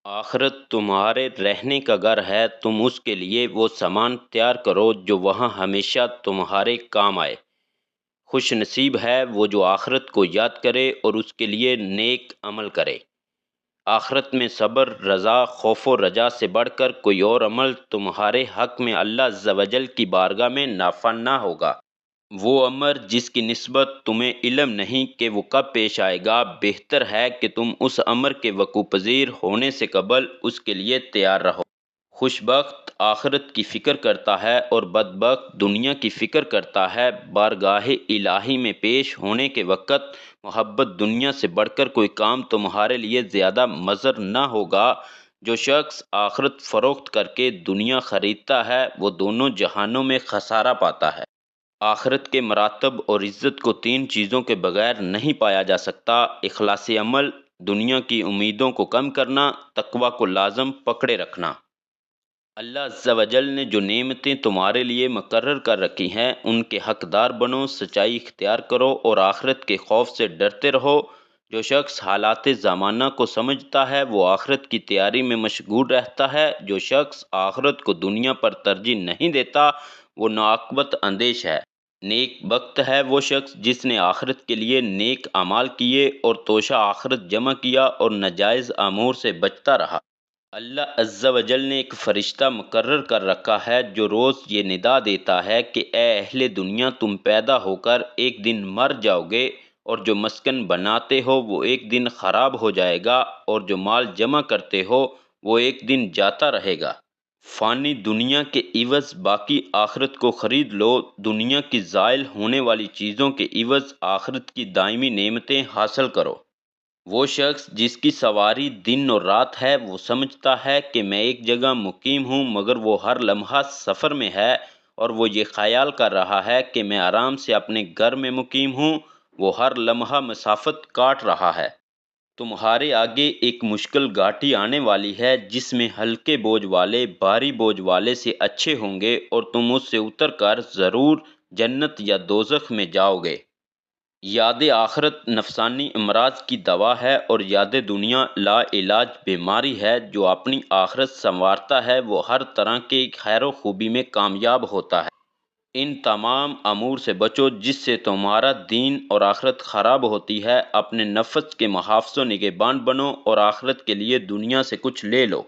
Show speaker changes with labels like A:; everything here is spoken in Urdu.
A: آخرت تمہارے رہنے کا گھر ہے، تم اس کے لیے وہ سامان تیار کرو جو وہاں ہمیشہ تمہارے کام آئے۔ خوش نصیب ہے وہ جو آخرت کو یاد کرے اور اس کے لیے نیک عمل کرے۔ آخرت میں صبر، رضا، خوف و رجا سے بڑھ کر کوئی اور عمل تمہارے حق میں اللہ عز و جل کی بارگاہ میں نافع نہ ہوگا۔ وہ امر جس کی نسبت تمہیں علم نہیں کہ وہ کب پیش آئے گا، بہتر ہے کہ تم اس امر کے وقوع پذیر ہونے سے قبل اس کے لیے تیار رہو۔ خوش بخت آخرت کی فکر کرتا ہے اور بدبخت دنیا کی فکر کرتا ہے۔ بارگاہ الہی میں پیش ہونے کے وقت محبت دنیا سے بڑھ کر کوئی کام تمہارے لیے زیادہ مضر نہ ہوگا۔ جو شخص آخرت فروخت کر کے دنیا خریدتا ہے وہ دونوں جہانوں میں خسارہ پاتا ہے۔ آخرت کے مراتب اور عزت کو تین چیزوں کے بغیر نہیں پایا جا سکتا: اخلاص عمل، دنیا کی امیدوں کو کم کرنا، تقوی کو لازم پکڑے رکھنا۔ اللہ عز و جل نے جو نعمتیں تمہارے لیے مقرر کر رکھی ہیں ان کے حقدار بنو، سچائی اختیار کرو اور آخرت کے خوف سے ڈرتے رہو۔ جو شخص حالات زمانہ کو سمجھتا ہے وہ آخرت کی تیاری میں مشغول رہتا ہے۔ جو شخص آخرت کو دنیا پر ترجیح نہیں دیتا وہ ناعاقبت اندیش ہے۔ نیک بخت ہے وہ شخص جس نے آخرت کے لیے نیک اعمال کیے اور توشہ آخرت جمع کیا اور ناجائز امور سے بچتا رہا۔ اللہ عز و جل نے ایک فرشتہ مقرر کر رکھا ہے جو روز یہ ندا دیتا ہے کہ اے اہل دنیا، تم پیدا ہو کر ایک دن مر جاؤ گے، اور جو مسکن بناتے ہو وہ ایک دن خراب ہو جائے گا، اور جو مال جمع کرتے ہو وہ ایک دن جاتا رہے گا۔ فانی دنیا کے عوض باقی آخرت کو خرید لو۔ دنیا کی زائل ہونے والی چیزوں کے عوض آخرت کی دائمی نعمتیں حاصل کرو۔ وہ شخص جس کی سواری دن اور رات ہے وہ سمجھتا ہے کہ میں ایک جگہ مقیم ہوں، مگر وہ ہر لمحہ سفر میں ہے، اور وہ یہ خیال کر رہا ہے کہ میں آرام سے اپنے گھر میں مقیم ہوں، وہ ہر لمحہ مسافت کاٹ رہا ہے۔ تمہارے آگے ایک مشکل گھاٹی آنے والی ہے جس میں ہلکے بوجھ والے بھاری بوجھ والے سے اچھے ہوں گے، اور تم اس سے اتر کر ضرور جنت یا دوزخ میں جاؤ گے۔ یاد آخرت نفسانی امراض کی دوا ہے اور یاد دنیا لا علاج بیماری ہے۔ جو اپنی آخرت سنوارتا ہے وہ ہر طرح کے خیر و خوبی میں کامیاب ہوتا ہے۔ ان تمام امور سے بچو جس سے تمہارا دین اور آخرت خراب ہوتی ہے۔ اپنے نفس کے محافظ و نگہبان بنو اور آخرت کے لیے دنیا سے کچھ لے لو۔